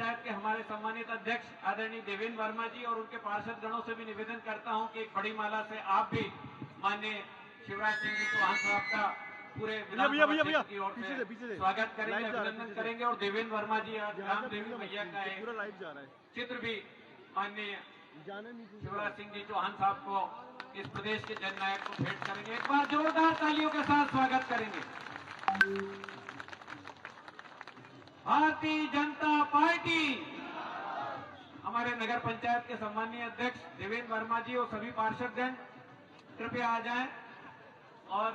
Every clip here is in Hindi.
पंचायत के हमारे सम्मानित अध्यक्ष आदरणीय देवेंद्र वर्मा जी और उनके पार्षद गणों से भी निवेदन करता हूं कि एक बड़ी माला से आप भी माननीय शिवराज सिंह जी चौहान साहब का पूरे विधानसभा की ओर से स्वागत करेंगे, अभिनंदन करेंगे। और देवेंद्र वर्मा जी आज राम देवी मैया का चित्र भी माननीय शिवराज सिंह जी चौहान साहब को, इस प्रदेश के जननायक को भेंट करेंगे। एक बार जोरदार तालियों के साथ स्वागत करेंगे। भारतीय जनता पार्टी, हमारे नगर पंचायत के सम्मानीय अध्यक्ष देवेंद्र वर्मा जी और सभी पार्षदगण कृपया आ जाएं। और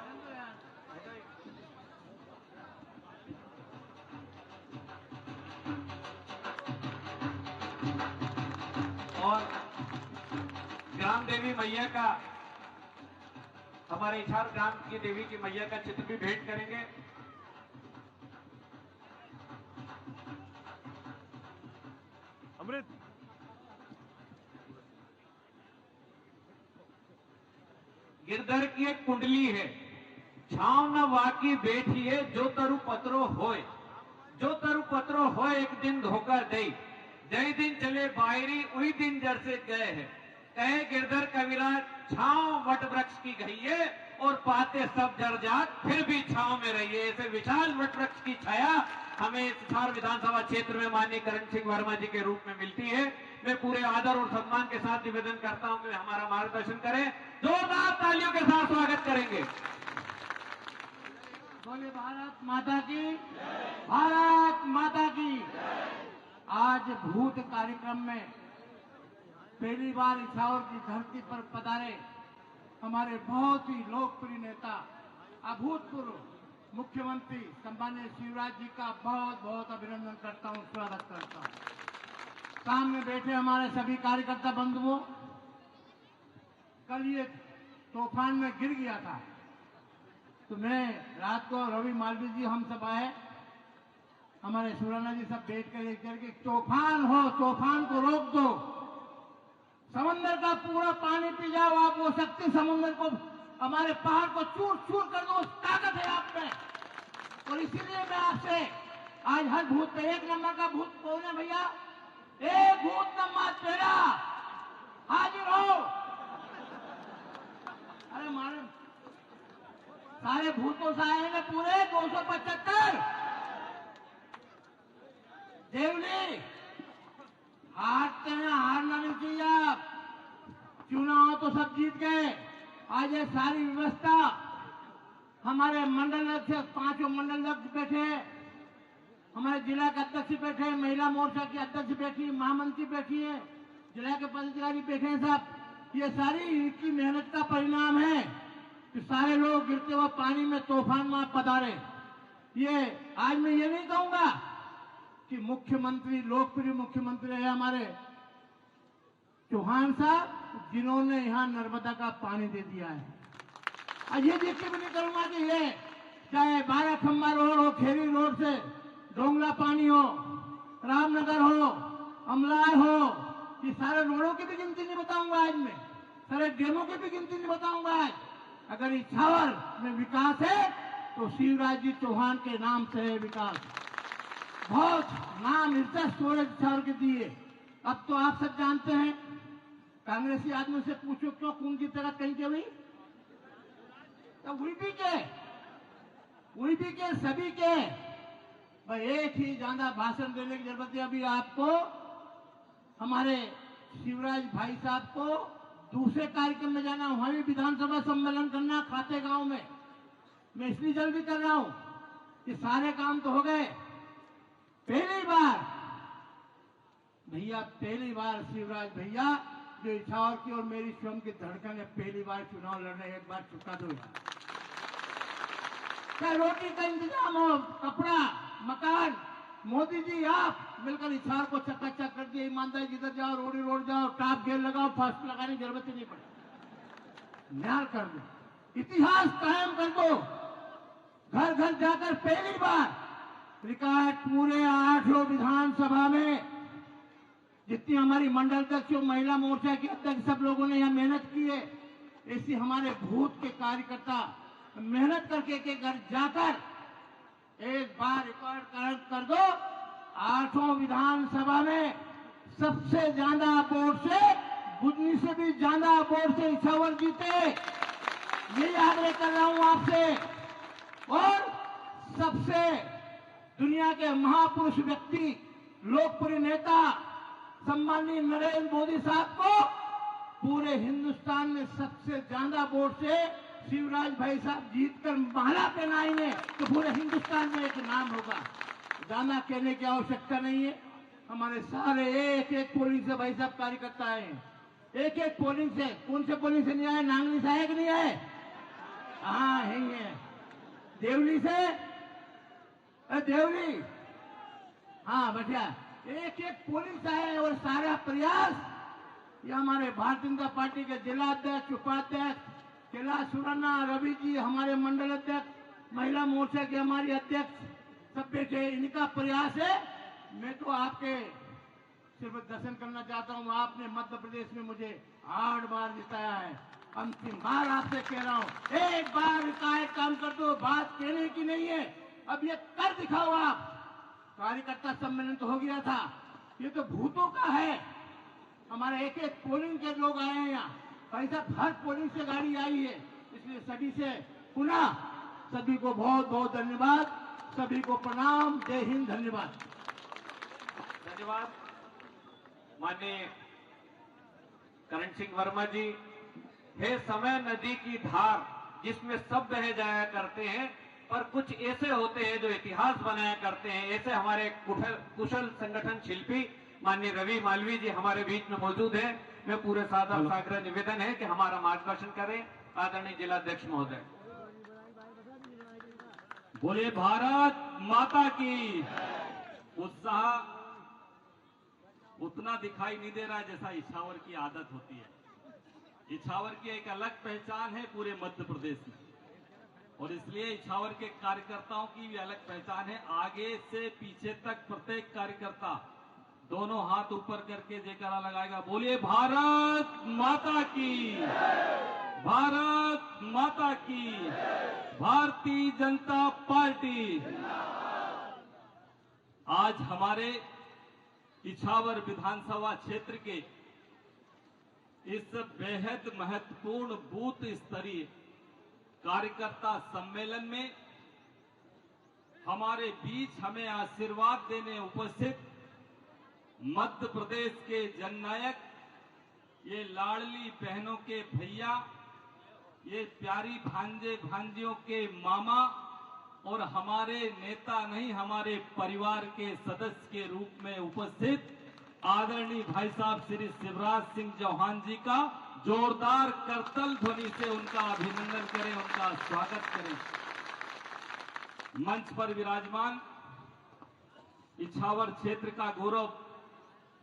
ग्राम देवी मैया का, हमारे इछार ग्राम की देवी की मैया का चित्र भी भेंट करेंगे। अमृत गिरधर की एक कुंडली है, छाव न वाकी बैठी है, जो तरु पत्रो होय, जो तरु पत्रो होय एक दिन धोखा दे, जय दिन चले बाहरी उही दिन जर से गए है। कहे गिरधर कविराज छाव वट वृक्ष की गई है और पाते सब जर जात फिर भी छाव में रहिए। ऐसे विशाल वट वृक्ष की छाया हमें इछार विधानसभा क्षेत्र में माननीय करण सिंह वर्मा जी के रूप में मिलती है। मैं पूरे आदर और सम्मान के साथ निवेदन करता हूं कि हमारा मार्गदर्शन करें। जोरदार तालियों के साथ स्वागत करेंगे। बोले भारत माता की, भारत माता की। आज भूत कार्यक्रम में पहली बार इछावर की धरती पर पधारे हमारे बहुत ही लोकप्रिय नेता, अभूतपूर्व मुख्यमंत्री सम्माननीय शिवराज जी का बहुत बहुत अभिनंदन करता हूं, स्वागत करता हूं। सामने बैठे हमारे सभी कार्यकर्ता बंधुओं, कल ये तूफान में गिर गया था तो मैं रात को रवि मालवीय जी हम सब आए, हमारे सुराना जी सब बैठ कर एक करके तूफान हो, तूफान को रोक दो, समंदर का पूरा पानी पी जाओ आप, वो शक्ति समुद्र को, हमारे पहाड़ को चूर चूर कर दो, उस ताकत है आप में। और इसीलिए मैं आपसे आज हर भूत पे एक नंबर का भूत बोलने भैया, एक भूत नंबर तेरा हाजिर हो। अरे मारे सारे भूतों से आए हैं पूरे 275 देवली। हारते हैं, हारना नहीं चाहिए आप, चुनाव तो सब जीत गए। आज ये सारी व्यवस्था हमारे मंडल अध्यक्ष, 5 मंडल अध्यक्ष बैठे, हमारे जिला के अध्यक्ष बैठे, महिला मोर्चा की अध्यक्ष बैठी, महामंत्री बैठी है, जिला के पदाधिकारी बैठे हैं सब। ये सारी इनकी मेहनत का परिणाम है कि सारे लोग गिरते हुए पानी में तूफान में पधारे। ये आज मैं ये नहीं कहूंगा कि मुख्यमंत्री, लोकप्रिय मुख्यमंत्री है हमारे चौहान साहब, जिन्होंने यहाँ नर्मदा का पानी दे दिया है। आज ये देख के भी नहीं करूंगा कि ये चाहे 12 खंबा रोड हो, खेरी रोड से डोंगला पानी हो, रामनगर हो, अमलाय हो, ये सारे रोडों की भी गिनती नहीं बताऊंगा आज मैं, सारे डेमों की भी गिनती नहीं बताऊंगा आज। अगर इछावर में विकास है तो शिवराज जी चौहान के नाम से है विकास। बहुत नाम इज्जत सूरज इछावर के दिए। अब तो आप सब जानते हैं, कांग्रेसी आदमी से पूछो क्यों कौन की तरह कहीं के भाई, तो वही के सभी के भाई एक ही ज्यादा भाषण देने की जरूरत है। अभी आपको हमारे शिवराज भाई साहब को दूसरे कार्यक्रम में जाना, वहां भी विधानसभा सम्मेलन करना खाते गांव में। मैं इसलिए जल्दी कर रहा हूं कि सारे काम तो हो गए। पहली बार भैया, पहली बार शिवराज भैया जो इछावर की और मेरी स्वयं की धड़कन है, पहली बार चुनाव लड़ रहे, एक बार चुका दो यार। चाहे रोटी का इंतजाम हो, कपड़ा, मकान, मोदी जी आप मिलकर इछावर को चकाचक कर दिए। ईमानदारी जिधर जाओ, रोड जाओ, टाप गेल लगाओ, फास्ट लगाने की जरूरत ही नहीं पड़े। न्याय कर दो, इतिहास कायम कर दो। घर घर जाकर पहली बार रिकॉर्ड पूरे 8 विधानसभा में जितनी हमारी मंडल अध्यक्ष, महिला मोर्चा के अध्यक्ष, सब लोगों ने यहाँ मेहनत की है, ऐसी हमारे भूत के कार्यकर्ता मेहनत करके के घर जाकर एक बार रिकॉर्ड कर दो 8वां विधानसभा में सबसे ज्यादा वोट से, बुधनी से भी ज्यादा वोट से इछावर जीते। यही आग्रह कर रहा हूं आपसे। और सबसे दुनिया के महापुरुष व्यक्ति, लोकप्रिय नेता सम्माननीय नरेंद्र मोदी साहब को पूरे हिंदुस्तान में सबसे ज्यादा वोट से शिवराज भाई साहब जीतकर माला पहनाएंगे तो पूरे हिंदुस्तान में एक नाम होगा। ज्यादा कहने की आवश्यकता नहीं है। हमारे सारे एक एक पोलिंग से भाई साहब कार्यकर्ता आए हैं, एक एक पोलिंग से। कौन से पोलिंग से नहीं आए? नांगली से आए कि नहीं आए? हाँ है। देवली से, देवली, हाँ बढ़िया। एक एक पोलिंग से आए और सारा प्रयास ये हमारे भारतीय जनता पार्टी के जिला अध्यक्ष, उपाध्यक्ष कैलाश सुराना, रवि जी हमारे मंडल अध्यक्ष, महिला मोर्चा के हमारी अध्यक्ष सब बैठे, इनका प्रयास है। मैं तो आपके सिर्फ दर्शन करना चाहता हूँ। आपने मध्य प्रदेश में मुझे 8 बार जिताया है। अंतिम बार आपसे कह रहा हूँ, एक बार का एक काम कर दो, बात कहने की नहीं है, अब ये कर दिखाओ आप। कार्यकर्ता सम्मेलन तो हो गया था, ये तो भूतों का है। हमारे एक एक पोलिंग के लोग आए हैं यहाँ, भाई साहब हर पोलिंग से गाड़ी आई है। इसलिए सभी से पुनः सभी को बहुत बहुत धन्यवाद, सभी को प्रणाम, जय हिंद, धन्यवाद। धन्यवाद माननीय करण सिंह वर्मा जी। है समय नदी की धार जिसमें सब बह जाया करते हैं, पर कुछ ऐसे होते हैं जो इतिहास बनाया करते हैं। ऐसे हमारे कुशल संगठन शिल्पी माननीय रवि मालवीय जी हमारे बीच में मौजूद हैं। मैं पूरे सादर साग्रह निवेदन है कि हमारा मार्गदर्शन करें आदरणीय जिलाध्यक्ष महोदय। बोले भारत माता की। उत्साह उतना दिखाई नहीं दे रहा है जैसा इछावर की आदत होती है। इछावर की एक अलग पहचान है पूरे मध्य प्रदेश में, और इसलिए इछावर के कार्यकर्ताओं की भी अलग पहचान है। आगे से पीछे तक प्रत्येक कार्यकर्ता दोनों हाथ ऊपर करके जयकारा लगाएगा, बोलिए भारत माता की, भारत माता की, भारतीय जनता पार्टी। आज हमारे इछावर विधानसभा क्षेत्र के इस बेहद महत्वपूर्ण बूथ स्तरीय कार्यकर्ता सम्मेलन में हमारे बीच हमें आशीर्वाद देने उपस्थित मध्य प्रदेश के जननायक, ये लाडली बहनों के भैया, ये प्यारी भांजे भांजियों के मामा और हमारे नेता नहीं हमारे परिवार के सदस्य के रूप में उपस्थित आदरणीय भाई साहब श्री शिवराज सिंह चौहान जी का जोरदार करतल ध्वनि से उनका अभिनंदन करें, उनका स्वागत करें। मंच पर विराजमान इछावर क्षेत्र का गौरव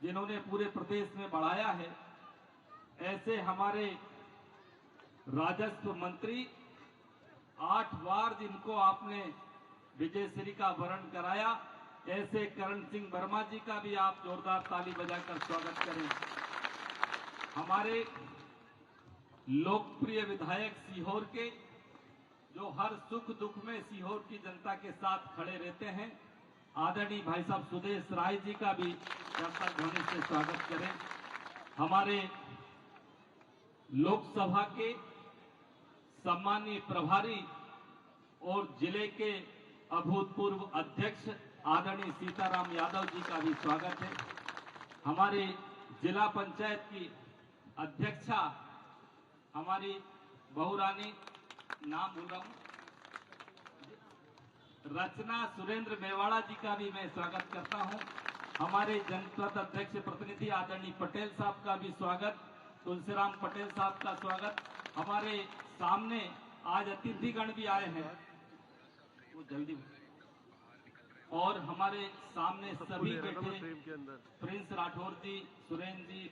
जिन्होंने पूरे प्रदेश में बढ़ाया है, ऐसे हमारे राजस्व मंत्री 8 बार जिनको आपने विजयश्री का वरण कराया, ऐसे करण सिंह वर्मा जी का भी आप जोरदार ताली बजाकर स्वागत करें। हमारे लोकप्रिय विधायक सीहोर के, जो हर सुख दुख में सीहोर की जनता के साथ खड़े रहते हैं, आदरणीय भाई साहब सुदेश राय जी का भी करतल ध्वनि से स्वागत करें। हमारे लोकसभा के सम्मानीय प्रभारी और जिले के अभूतपूर्व अध्यक्ष आदरणीय सीताराम यादव जी का भी स्वागत है। हमारे जिला पंचायत की अध्यक्षा हमारी बहुरानी, नाम भूल रहा हूं, रचना सुरेंद्र मेवाड़ा जी का भी मैं स्वागत करता हूं। हमारे जनपद अध्यक्ष प्रतिनिधि आदरणीय पटेल साहब का भी स्वागत, तुलसीराम पटेल साहब का स्वागत। हमारे सामने आज अतिथिगण भी आए हैं, वो जल्दी, और हमारे सामने सभी बैठे प्रिंस राठौर जी, सुरेंद्र जी,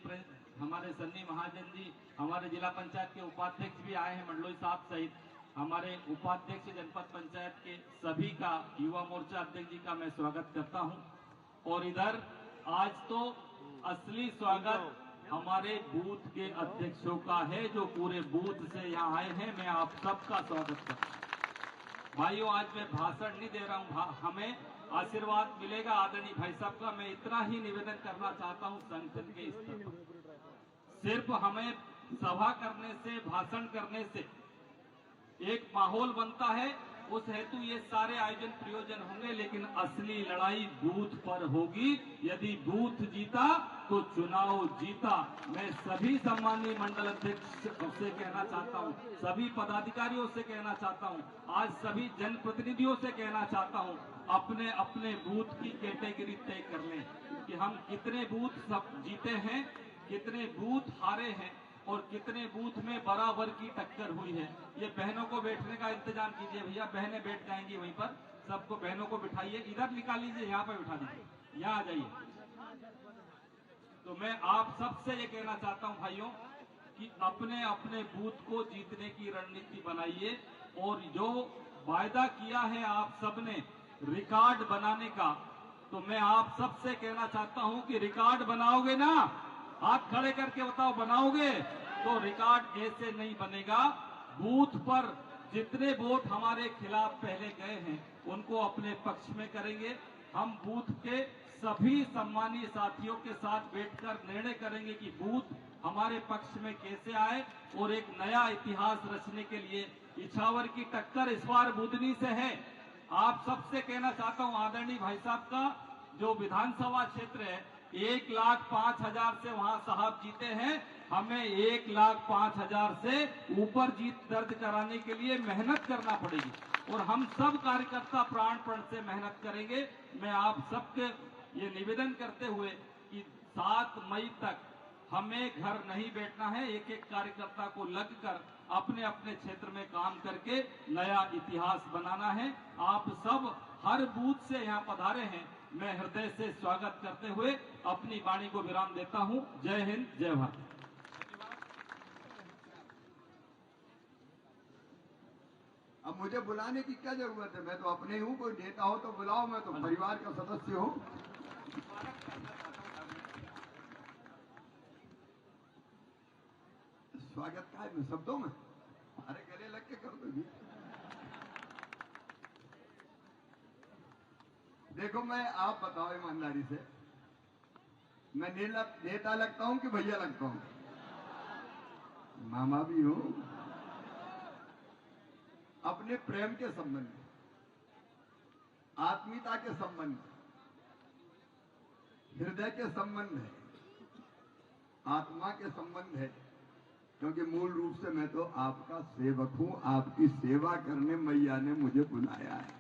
हमारे सन्नी महाजन जी, हमारे जिला पंचायत के उपाध्यक्ष भी आए हैं मंडलोई साहब सहित, हमारे उपाध्यक्ष जनपद पंचायत के सभी का, युवा मोर्चा अध्यक्ष जी का मैं स्वागत करता हूं। और इधर आज तो असली स्वागत हमारे बूथ के अध्यक्षों का है, जो पूरे बूथ से यहाँ आए हैं। मैं आप सबका स्वागत करता हूं। भाइयों, आज मैं भाषण नहीं दे रहा हूं, हमें आशीर्वाद मिलेगा आदरणीय भाई साहब का। मैं इतना ही निवेदन करना चाहता हूं संगठन के स्तर पर। सिर्फ हमें सभा करने से, भाषण करने से एक माहौल बनता है, उस हेतु ये सारे आयोजन प्रयोजन होंगे, लेकिन असली लड़ाई बूथ पर होगी। यदि बूथ जीता तो चुनाव जीता। मैं सभी सम्मानीय मंडल अध्यक्ष से कहना चाहता हूं, सभी पदाधिकारियों से कहना चाहता हूं, आज सभी जनप्रतिनिधियों से कहना चाहता हूं, अपने अपने बूथ की कैटेगरी तय कर लें कि हम कितने बूथ सब जीते हैं, कितने बूथ हारे हैं और कितने बूथ में बराबर की टक्कर हुई है। ये बहनों को बैठने का इंतजाम कीजिए भैया, बहनें बैठ जाएंगी वहीं पर। सबको बहनों को बिठाइए, इधर निकाल लीजिए, यहाँ पर बिठा दीजिए, यहाँ आ जाइए। तो मैं आप सबसे ये कहना चाहता हूं भाइयों कि अपने अपने बूथ को जीतने की रणनीति बनाइए और जो वायदा किया है आप सबने रिकॉर्ड बनाने का, तो मैं आप सबसे कहना चाहता हूं कि रिकॉर्ड बनाओगे ना? हाथ खड़े करके बताओ, बनाओगे? तो रिकॉर्ड ऐसे नहीं बनेगा। बूथ पर जितने वोट हमारे खिलाफ पहले गए हैं उनको अपने पक्ष में करेंगे। हम बूथ के सभी सम्मानीय साथियों के साथ बैठकर निर्णय करेंगे कि बूथ हमारे पक्ष में कैसे आए और एक नया इतिहास रचने के लिए इछावर की टक्कर इस बार बुधनी से है। आप सबसे कहना चाहता हूं आदरणीय भाई साहब का जो विधानसभा क्षेत्र है 1,05,000 से वहां साहब जीते हैं, हमें 1,05,000 से ऊपर जीत दर्ज कराने के लिए मेहनत करना पड़ेगी और हम सब कार्यकर्ता प्राणपण से मेहनत करेंगे। मैं आप सबके ये निवेदन करते हुए कि 7 मई तक हमें घर नहीं बैठना है, एक एक कार्यकर्ता को लगकर अपने अपने क्षेत्र में काम करके नया इतिहास बनाना है। आप सब हर बूथ से यहाँ पधारे हैं, मैं हृदय से स्वागत करते हुए अपनी वाणी को विराम देता हूँ। जय हिंद, जय भारत। अब मुझे बुलाने की क्या जरूरत है? मैं तो अपने ही हूँ, कोई नेता हो तो बुलाओ, मैं तो परिवार का सदस्य हूँ। स्वागत का है शब्दों में, अरे गले लग के कर दो। देखो मैं, आप बताओ ईमानदारी से, मैं नेता लगता हूं कि भैया लगता हूं? मामा भी हूं। अपने प्रेम के संबंध में, आत्मीयता के संबंध में, हृदय के संबंध है, आत्मा के संबंध है, क्योंकि मूल रूप से मैं तो आपका सेवक हूं। आपकी सेवा करने मैया ने मुझे बुलाया है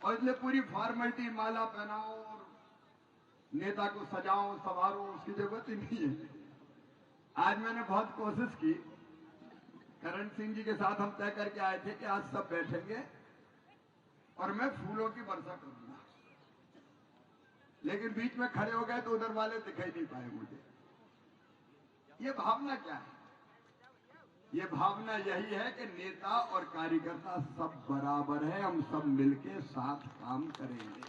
और इसलिए पूरी फॉर्मेलिटी, माला पहनाओ और नेता को सजाओ संवारो, उसकी जरूरत ही नहीं है। आज मैंने बहुत कोशिश की, करण सिंह जी के साथ हम तय करके आए थे कि आज सब बैठेंगे और मैं फूलों की वर्षा करूंगा, लेकिन बीच में खड़े हो गए तो उधर वाले दिखाई नहीं पाए मुझे। ये भावना क्या है? ये भावना यही है कि नेता और कार्यकर्ता सब बराबर है, हम सब मिलके साथ काम करेंगे।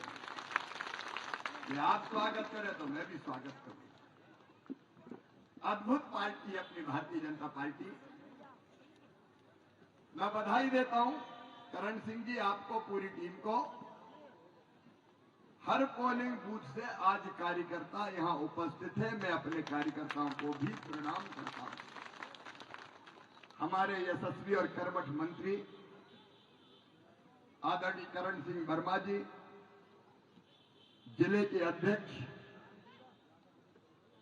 ये आप स्वागत करें तो मैं भी स्वागत करूं। अद्भुत पार्टी है अपनी भारतीय जनता पार्टी। मैं बधाई देता हूं करण सिंह जी, आपको, पूरी टीम को। हर पोलिंग बूथ से आज कार्यकर्ता यहां उपस्थित है, मैं अपने कार्यकर्ताओं को भी प्रणाम करता हूं। हमारे यशस्वी और कर्मठ मंत्री आदरणीय करण सिंह वर्मा जी, जिले के अध्यक्ष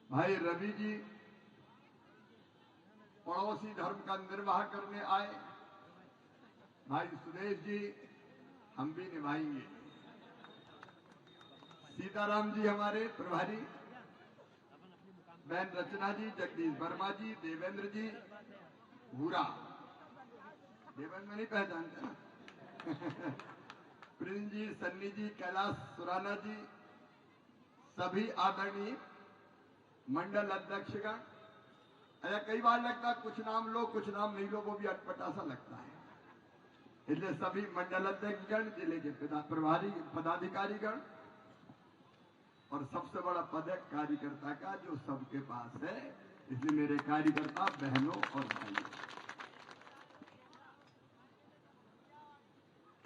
भाई रवि जी, पड़ोसी धर्म का निर्वाह करने आए भाई सुदेश जी, हम भी निभाएंगे। सीताराम जी हमारे प्रभारी, बहन रचना जी, जगदीश वर्मा जी, देवेंद्र जी, भूरा, देवेंद्र में नहीं पहचानते ना प्रिंस जी, सन्नी जी, कैलाश सुराना जी, सभी आदरणीय मंडल अध्यक्षगण। अरे कई बार लगता है कुछ नाम लो कुछ नाम नहीं लो, वो भी अटपटा सा लगता है, इसलिए सभी मंडल अध्यक्षगण, जिले के प्रभारी पदाधिकारीगण और सबसे बड़ा पद है कार्यकर्ता का, जो सबके पास है। इसलिए मेरे कार्यकर्ता बहनों और भाइयों,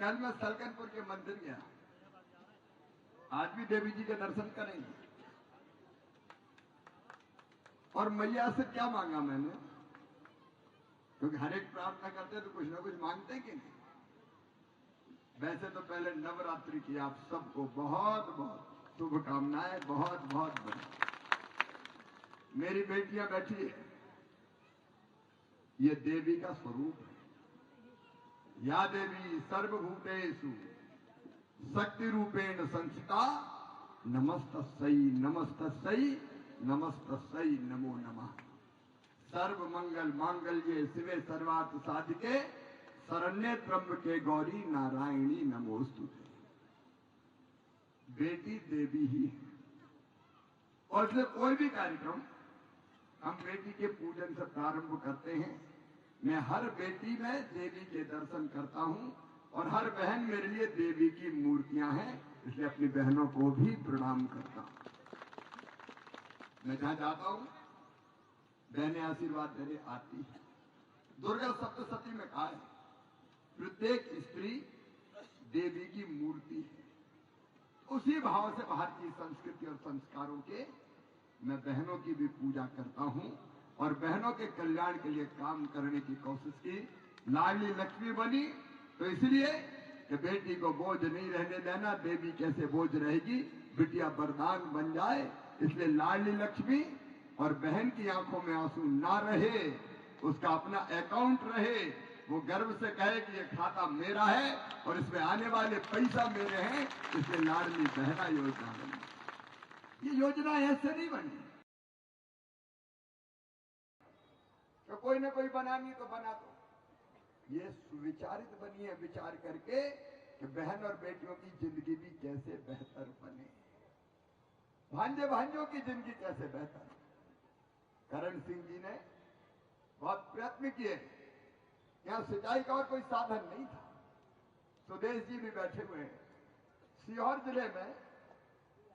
कल मैं सलकनपुर के मंदिर गया, आज भी देवी जी के दर्शन करेंगे। और मैया से क्या मांगा मैंने, क्योंकि हर एक प्रार्थना करते हैं तो कुछ ना कुछ मांगते हैं कि नहीं। वैसे तो पहले नवरात्रि की आप सबको बहुत बहुत शुभकामनाएं, बहुत बहुत बड़ी। मेरी बेटियां बैठी है, ये देवी का स्वरूप है। या देवी सर्वभूतेषु शक्ति रूपेण संस्थिता, नमस्तस्यै नमस्तस्यै नमस्तस्यै नमो नमः। सर्व मंगल मांगल्ये शिवे सर्वार्थ साधिके शरण्ये त्र्यंबके गौरी नारायणी नमोस्तुते। बेटी देवी ही है, और इसलिए कोई भी कार्यक्रम हम बेटी के पूजन से प्रारंभ करते हैं। मैं हर बेटी में देवी के दर्शन करता हूं, और हर बहन मेरे लिए देवी की मूर्तियां हैं, इसलिए अपनी बहनों को भी प्रणाम करता हूं। मैं जहां जाता हूं बहनें आशीर्वाद देने आती है। दुर्गा सप्तशती में कहा है, प्रत्येक स्त्री देवी की मूर्ति है। उसी भाव से भारतीय संस्कृति और संस्कारों के मैं बहनों की भी पूजा करता हूं, और बहनों के कल्याण के लिए काम करने की कोशिश की। लाडली लक्ष्मी बनी तो इसलिए कि बेटी को बोझ नहीं रहने देना। देवी कैसे बोझ रहेगी, बिटिया वरदान बन जाए, इसलिए लाडली लक्ष्मी। और बहन की आंखों में आंसू ना रहे, उसका अपना अकाउंट रहे, वो गर्व से कहे कि ये खाता मेरा है और इसमें आने वाले पैसा मेरे हैं, इसलिए लाडली बहना योजना बनी। ये योजना ऐसे नहीं बनी तो कोई ना कोई बनानी तो बना दो। ये सुविचारित बनी है, विचार करके कि बहन और बेटियों की जिंदगी भी कैसे बेहतर बने, भांजे भांजों की जिंदगी कैसे बेहतर। करण सिंह जी ने बहुत प्रयत्न किए, यहां सिंचाई का और कोई साधन नहीं था। सुदेश जी भी बैठे हुए हैं, सीहोर जिले में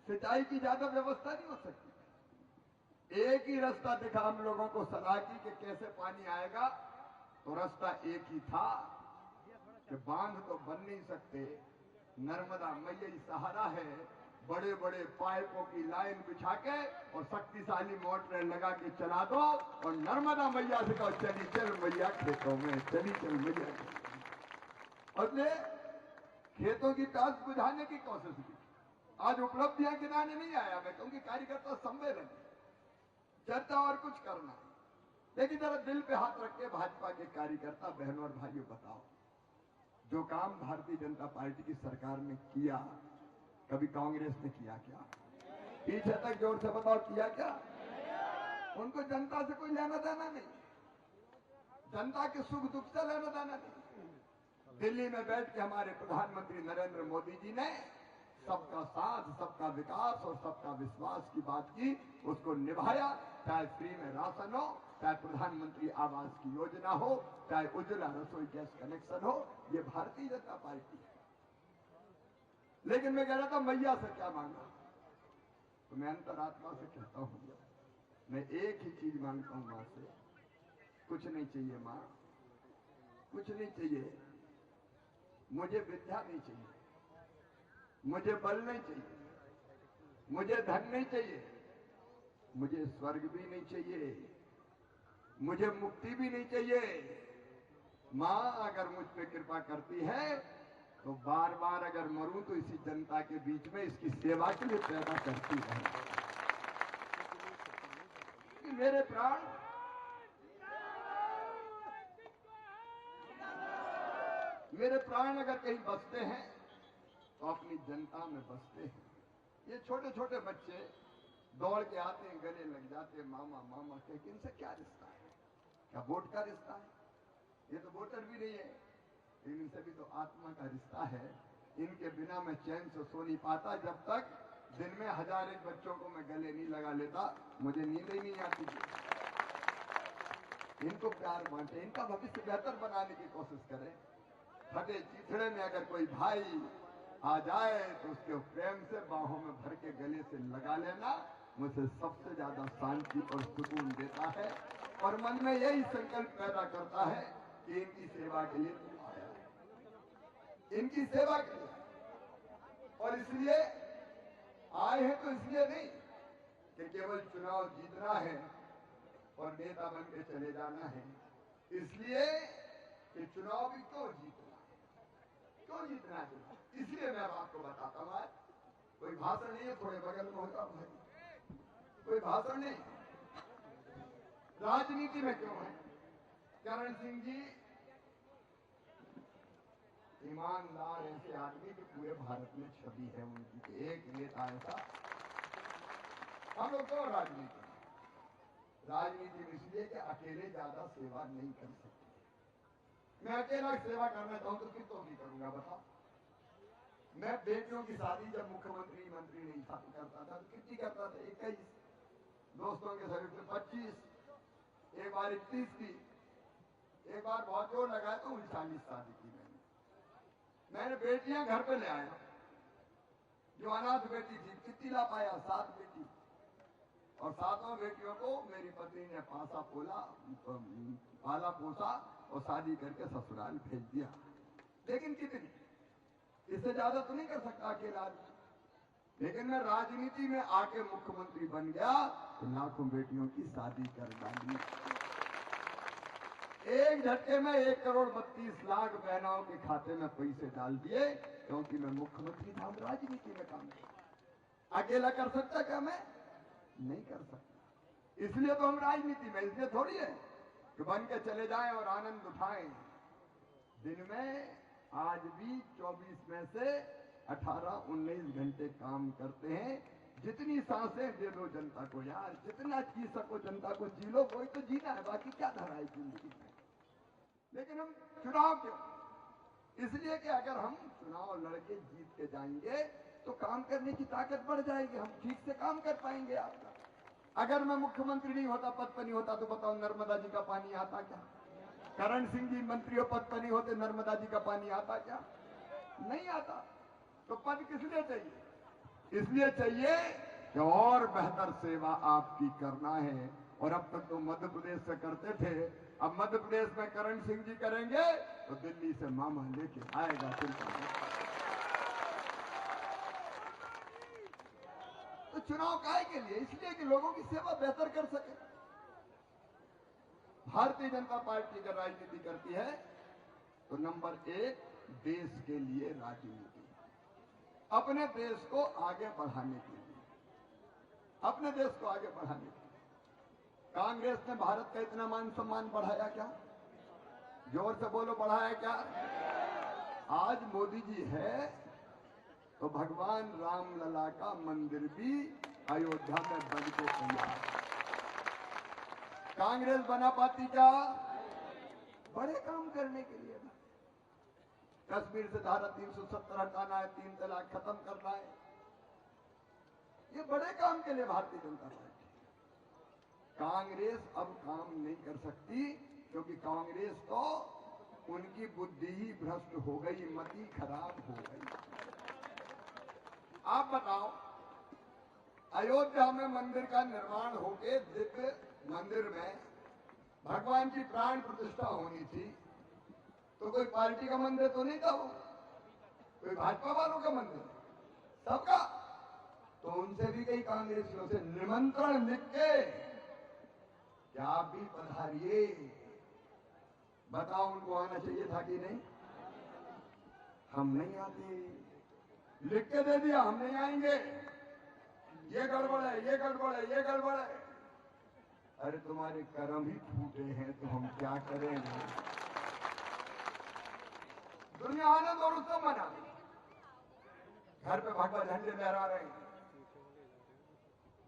सिंचाई की ज्यादा व्यवस्था नहीं हो सकती। एक ही रास्ता दिखा हम लोगों को सलाह की कि कैसे पानी आएगा, तो रास्ता एक ही था कि बांध तो बन नहीं सकते, नर्मदा मैया ही सहारा है। बड़े बड़े पाइपों की लाइन बिछा के और शक्तिशाली मोटर लगा के चला दो, और नर्मदा मैया से कहो चली चल मैया खेतों में, चली चल मैया। और खेतों की प्यास बुझाने की कोशिश की। आज उपलब्धियां गिनाने नहीं आया मैं, क्योंकि कार्यकर्ता सम्मेलन, चर्चा और कुछ करना है। लेकिन जरा दिल पे हाथ रख के भाजपा के कार्यकर्ता बहनों और भाइयों बताओ, जो काम भारतीय जनता पार्टी की सरकार ने किया, कभी कांग्रेस ने किया क्या? पीछे तक जोर से बताओ, किया क्या? उनको जनता से कोई लेना देना नहीं, जनता के सुख दुख से लेना देना नहीं। दिल्ली में बैठ के हमारे प्रधानमंत्री नरेंद्र मोदी जी ने सबका साथ, सबका विकास और सबका विश्वास की बात की, उसको निभाया। चाहे फ्री में राशन हो, चाहे प्रधानमंत्री आवास की योजना हो, चाहे उज्ज्वला रसोई गैस कनेक्शन हो, ये भारतीय जनता पार्टी है। लेकिन मैं कह रहा था मैया से क्या मांगा, तो मैं अंतरात्मा से कहता हूं, मैं एक ही चीज मांगता हूं मां से, कुछ नहीं चाहिए मां, कुछ नहीं चाहिए। मुझे विद्या नहीं चाहिए, मुझे बल नहीं चाहिए, मुझे धन नहीं चाहिए, मुझे स्वर्ग भी नहीं चाहिए, मुझे मुक्ति भी नहीं चाहिए। मां अगर मुझ पे कृपा करती है तो बार बार अगर मरूं तो इसी जनता के बीच में इसकी सेवा के लिए पैदा करती है। मेरे प्राण अगर कहीं बसते हैं तो अपनी जनता में बसते हैं। ये छोटे छोटे बच्चे दौड़ के आते हैं, गले लग जाते हैं, मामा मामा कह के। इनसे क्या रिश्ता है? क्या वोट का रिश्ता है? ये तो वोटर भी नहीं है, लेकिन इनसे भी तो आत्मा का रिश्ता है। इनके बिना मैं चैन से सो नहीं पाता। जब तक दिन में 1000 एक बच्चों को मैं गले नहीं लगा लेता, मुझे नींद ही नहीं आती। इनको प्यार बांटे, इनका भविष्य बेहतर बनाने की कोशिश करें। फटे चिथड़े में अगर कोई भाई आ जाए तो उसके प्रेम से बाहों में भर के गले से लगा लेना मुझे सबसे ज्यादा शांति और सुकून देता है, और मन में यही संकल्प पैदा करता है कि इनकी सेवा के लिए तुम आया है। इनकी सेवा के लिए, और इसलिए आए हैं तो इसलिए नहीं कि केवल चुनाव जीतना है और नेता बन के चले जाना है, इसलिए कि चुनाव भी क्यों जीतना है, इसलिए मैं अब आपको बताता हूं। आज कोई भाषण नहीं है, थोड़े बगल में होता भाई, कोई भाषण नहीं। राजनीति में क्यों है? करण सिंह जी ईमानदार ऐसे आदमी की पूरे भारत में छवि है उनकी, एक नेता ऐसा। हम लोग क्यों राजनीति में इसलिए कि अकेले ज्यादा सेवा नहीं कर सकते। मैं अकेला सेवा करना चाहूं तो कितनों की करूंगा बताओ? मैं बेटियों की शादी जब मुख्यमंत्री मंत्री नहीं था तो करता था, तो कितनी करता था? 21, दोस्तों के सहयोग से 25, एक बार 31 की, एक बार बहुत जोर लगाया तो 39 शादी की मैंने बेटियां घर पे ले आया। जो अनाथ बेटी थी कितनी ला पाया? 7 बेटी, और 7 बेटियों को मेरी पत्नी ने पाला पोसा और शादी करके ससुराल भेज दिया। लेकिन कितनी? इससे ज्यादा तो नहीं कर सकता अकेला आदमी। लेकिन मैं राजनीति में आके मुख्यमंत्री बन गया तो लाखों बेटियों की शादी कर डाली। एक झटके में 1,32,00,000 बहनों के खाते में पैसे डाल दिए, क्योंकि मैं मुख्यमंत्री था। राजनीति में काम किया। अकेला कर सकता क्या? मैं नहीं कर सकता। इसलिए तो हम राजनीति में, इसलिए थोड़ी है कि बन के चले जाएं और आनंद उठाएं। दिन में आज भी 24 में से 18-19 घंटे काम करते हैं। जितनी सांसें दे दो जनता को यार, जितना जी सको जनता को जी लो, कोई तो जीना है, बाकी क्या धरा है जिंदगी में। लेकिन हम चुनाव क्यों? इसलिए कि अगर हम चुनाव लड़के जीत के जाएंगे तो काम करने की ताकत बढ़ जाएगी, हम ठीक से काम कर पाएंगे। आपका अगर मैं मुख्यमंत्री नहीं होता, पद पर नहीं होता, तो बताओ नर्मदा जी का पानी आता क्या? करण सिंह जी मंत्री और पद पर नहीं होते, नर्मदा जी का पानी आता क्या? नहीं आता। तो पद किस लिए चाहिए? इसलिए चाहिए कि और बेहतर सेवा आपकी करना है। और अब तक तो मध्य प्रदेश से करते थे, अब मध्य प्रदेश में करण सिंह जी करेंगे तो दिल्ली से मामा लेके आएगा। चिंता नहीं। तो चुनाव काहे के लिए? इसलिए कि लोगों की सेवा बेहतर कर सके। भारतीय जनता पार्टी अगर राजनीति करती है तो नंबर 1 देश के लिए राजनीति, अपने देश को आगे बढ़ाने के लिए, अपने देश को आगे बढ़ाने के लिए। कांग्रेस ने भारत का इतना मान सम्मान बढ़ाया क्या? जोर से बोलो, बढ़ाया क्या? आज मोदी जी है तो भगवान राम लला का मंदिर भी अयोध्या में बन के तैयार। कांग्रेस बना पाती क्या? बड़े काम करने के लिए। कश्मीर से धारा 370 हटाना है, 3 तलाक खत्म करना है, ये बड़े काम के लिए भारतीय जनता पार्टी। कांग्रेस अब काम नहीं कर सकती, क्योंकि कांग्रेस तो उनकी बुद्धि ही भ्रष्ट हो गई, मति खराब हो गई। आप बताओ, अयोध्या में मंदिर का निर्माण होके दिव्य मंदिर में भगवान की प्राण प्रतिष्ठा होनी थी, तो कोई पार्टी का मंदिर तो नहीं था वो, कोई भाजपा वालों का मंदिर, सबका। तो उनसे भी कई कांग्रेसियों से निमंत्रण लिख के कि आप भी पधारिए। बताओ उनको आना चाहिए था कि नहीं? हम नहीं आते, लिख के दे दिया हम नहीं आएंगे, ये गड़बड़ है, ये गड़बड़ है, ये गड़बड़ है। अरे तुम्हारे कर्म ही फूटे हैं तो हम क्या करेंगे? दुनिया आनंद और उत्सव मना, घर पे भगवा झंडे लहरा रहे हैं,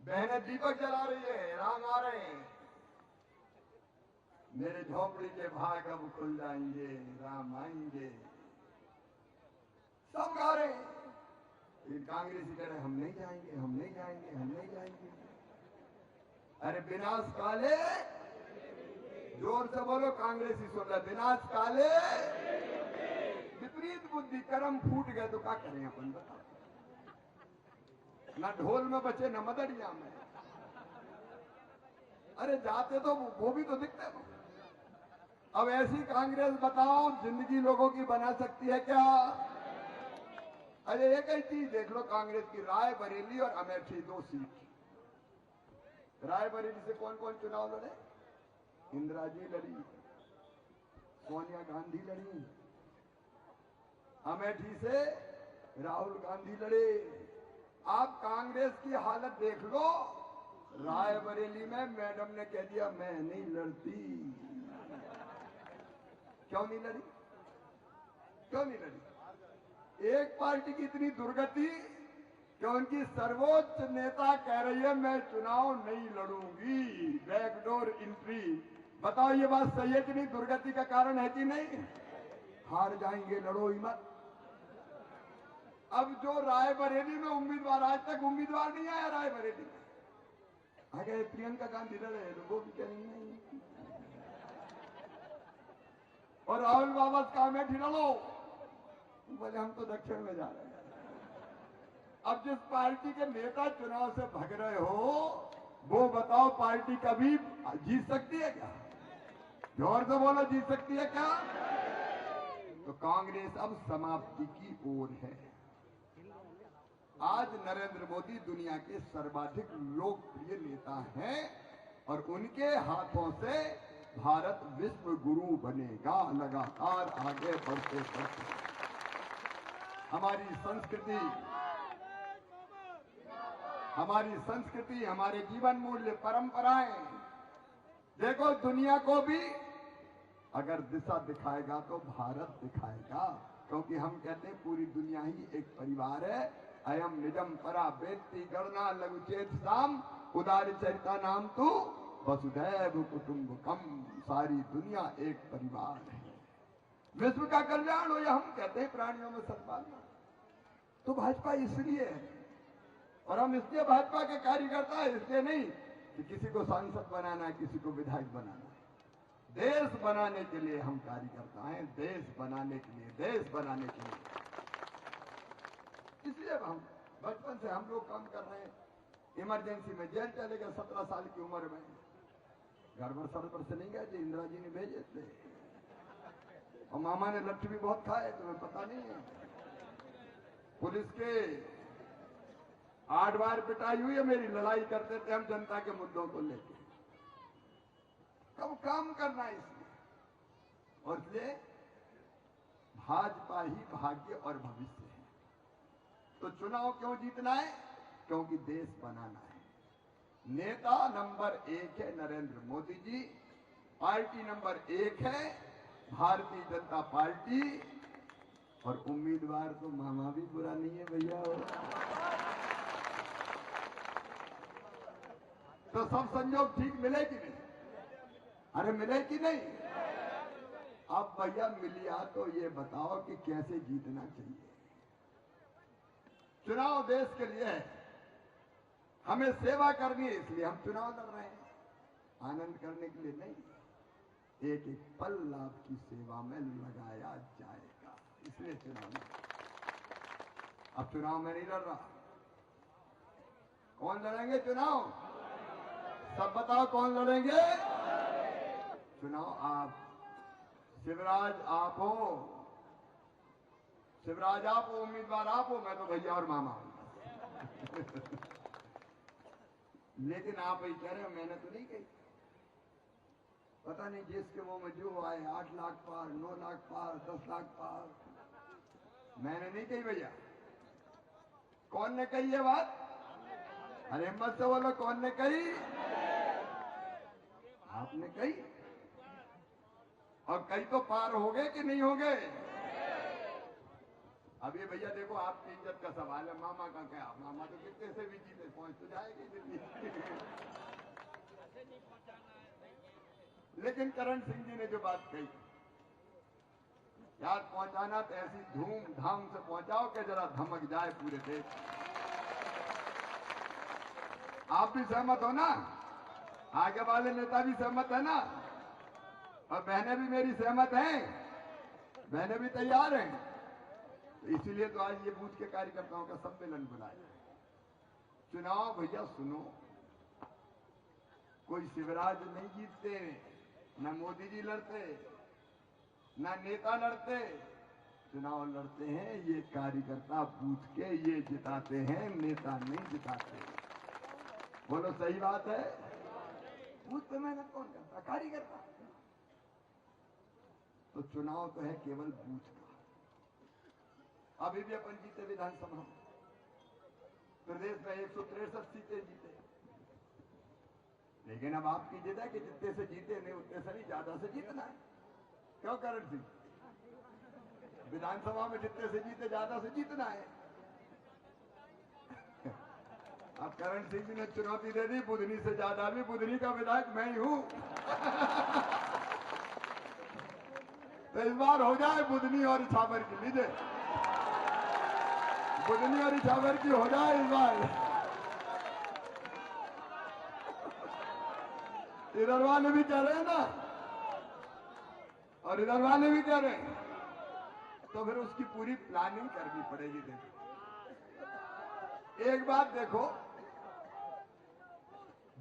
बहनें दीपक जला रही है, राम आ रहे हैं, मेरे झोपड़ी के भाग अब खुल जाएंगे, राम आएंगे, सब गा रहे हैं। कांग्रेसी कह रहे हम नहीं जाएंगे, हम नहीं जाएंगे, हम नहीं जाएंगे। अरे विनाश काले, जोर से बोलो, कांग्रेसी सुन रहे, विनाश काले विपरीत बुद्धि, कर्म फूट गए तो क्या करें अपन? बताओ, ना ढोल में बचे ना मदड़िया में। अरे जाते तो वो भी तो दिखते हो। अब ऐसी कांग्रेस बताओ जिंदगी लोगों की बना सकती है क्या? अरे एक ही चीज देख लो, कांग्रेस की रायबरेली और अमेठी 2 सीट। रायबरेली से कौन कौन चुनाव लड़े? इंदिरा जी लड़ी, सोनिया गांधी लड़ी। अमेठी से राहुल गांधी लड़े। आप कांग्रेस की हालत देख लो, रायबरेली में मैडम ने कह दिया मैं नहीं लड़ती। क्यों नहीं लड़ी? क्यों नहीं लड़ी? एक पार्टी की इतनी दुर्गति कि उनकी सर्वोच्च नेता कह रही है मैं चुनाव नहीं लड़ूंगी, बैकडोर एंट्री। बताओ ये बात सही है कि नहीं? दुर्गति का कारण है कि नहीं? हार जाएंगे, लड़ो ही मत। अब जो रायबरेली में उम्मीदवार, आज तक उम्मीदवार नहीं आया रायबरेली में। आ गए प्रियंका गांधी लड़े, तो वो भी कहेंगे नहीं। और राहुल बाबा का अमेठी लड़ो, बोले हम तो दक्षिण में जा रहे हैं। अब जिस पार्टी के नेता चुनाव से भाग रहे हो, वो बताओ पार्टी कभी जीत सकती है क्या? जोर से बोलो, जीत सकती है क्या? तो कांग्रेस अब समाप्ति की ओर है। आज नरेंद्र मोदी दुनिया के सर्वाधिक लोकप्रिय नेता हैं और उनके हाथों से भारत विश्व गुरु बनेगा, लगातार आगे बढ़ते बढ़ते। हमारी संस्कृति, हमारे जीवन मूल्य, परंपराएं, देखो दुनिया को भी अगर दिशा दिखाएगा तो भारत दिखाएगा, क्योंकि हम कहते हैं पूरी दुनिया ही एक परिवार है। अयम निजम परा वेत्ति गणना लघुचेत साम उदार चरिता नाम तू वसुधैव कुटुंबकम। सारी दुनिया एक परिवार है। विश्व का कल्याण हो या हम कहते हैं प्राणियों में सद्भावना, तो भाजपा इसलिए है। और हम इसलिए भाजपा के कार्यकर्ता है, इसलिए नहीं कि किसी को सांसद बनाना है, किसी को विधायक बनाना है। देश बनाने के लिए हम कार्यकर्ता हैं, देश बनाने के लिए, देश बनाने के लिए। इसलिए हम बचपन से हम लोग काम कर रहे हैं। इमरजेंसी में जेल चले गए 17 साल की उम्र में, घर पर सर पर से नहीं गए थे, इंदिरा जी ने भेजे थे। और मामा ने लट्ठी भी बहुत खाए, तुम्हें पता नहीं है। पुलिस के 8 बार पिटाई हुई है मेरी, लड़ाई करते थे हम जनता के मुद्दों को लेकर। कब काम करना है इसलिए, और इसलिए भाजपा ही भाग्य और भविष्य है। तो चुनाव क्यों जीतना है? क्योंकि देश बनाना है। नेता नंबर 1 है नरेंद्र मोदी जी, पार्टी नंबर 1 है भारतीय जनता पार्टी, और उम्मीदवार तो मामा भी बुरा नहीं है भैया। तो सब संयोग ठीक मिले कि नहीं? अरे मिले कि नहीं? अब भैया मिलिया तो ये बताओ कि कैसे जीतना चाहिए। चुनाव देश के लिए है, हमें सेवा करनी है, इसलिए हम चुनाव लड़ रहे हैं, आनंद करने के लिए नहीं। एक एक पल आपकी सेवा में लगाया जाएगा, इसलिए चुनाव। अब चुनाव में नहीं लड़ रहा, कौन लड़ेंगे चुनाव? सब बताओ कौन लड़ेंगे चुनाव? आप। शिवराज आप हो, शिवराज आप हो, उम्मीदवार आप हो, मैं तो भैया और मामा हूं। लेकिन आप ही कह रहे हो, मैंने तो नहीं कही। पता नहीं जिसके वो में जो आए, 8 लाख पार, 9 लाख पार, 10 लाख पार, मैंने नहीं कही भैया। कौन ने कही ये बात? अरे हिम्मत से बोलो, कौन ने कही? आपने कही। और कई तो पार हो गए कि नहीं हो गए? अब ये भैया देखो, आपकी इज्जत का सवाल है, मामा का क्या? मामा तो कितने से भी जीते पहुंच तो जाएगी दिल्ली। लेकिन करण सिंह जी ने जो बात कही, याद पहुंचाना तो ऐसी धूमधाम से पहुंचाओ कि जरा धमक जाए पूरे देश। आप भी सहमत हो ना? आगे वाले नेता भी सहमत है ना? और बहनें भी मेरी सहमत हैं, बहनें भी तैयार हैं। इसीलिए तो आज ये बूथ के कार्यकर्ताओं का सम्मेलन बुलाया। चुनाव भैया सुनो, कोई शिवराज नहीं जीतते, न मोदी जी लड़ते, न नेता लड़ते, चुनाव लड़ते हैं ये कार्यकर्ता बूथ के, ये जिताते हैं, नेता नहीं जिताते। बोलो सही बात है? बूथ पे मेहनत कौन करता? कार्यकर्ता। तो चुनाव तो है केवल बूथ का। अभी भी अपन जीते विधानसभा में, प्रदेश में 163 सीटें जीते, लेकिन अब आपकी जिद है कि जितने से जीते नहीं उतने से नहीं, ज्यादा से जीतना है। क्यों करण सिंह? विधानसभा में जितने से जीते ज्यादा से जीतना है। अब करण सिंह जी ने चुनौती दे दी, बुधनी से ज्यादा भी, बुधनी का विधायक मैं ही हूं। तो इस बार हो जाए बुधनी और इछावर की, लीजिए बुधनी और इछावर की हो जाए इस बार। इधर वाले भी कह रहे हैं ना, और इधर वाले भी कह रहे हैं, तो फिर उसकी पूरी प्लानिंग करनी पड़ेगी। देखो एक बात देखो,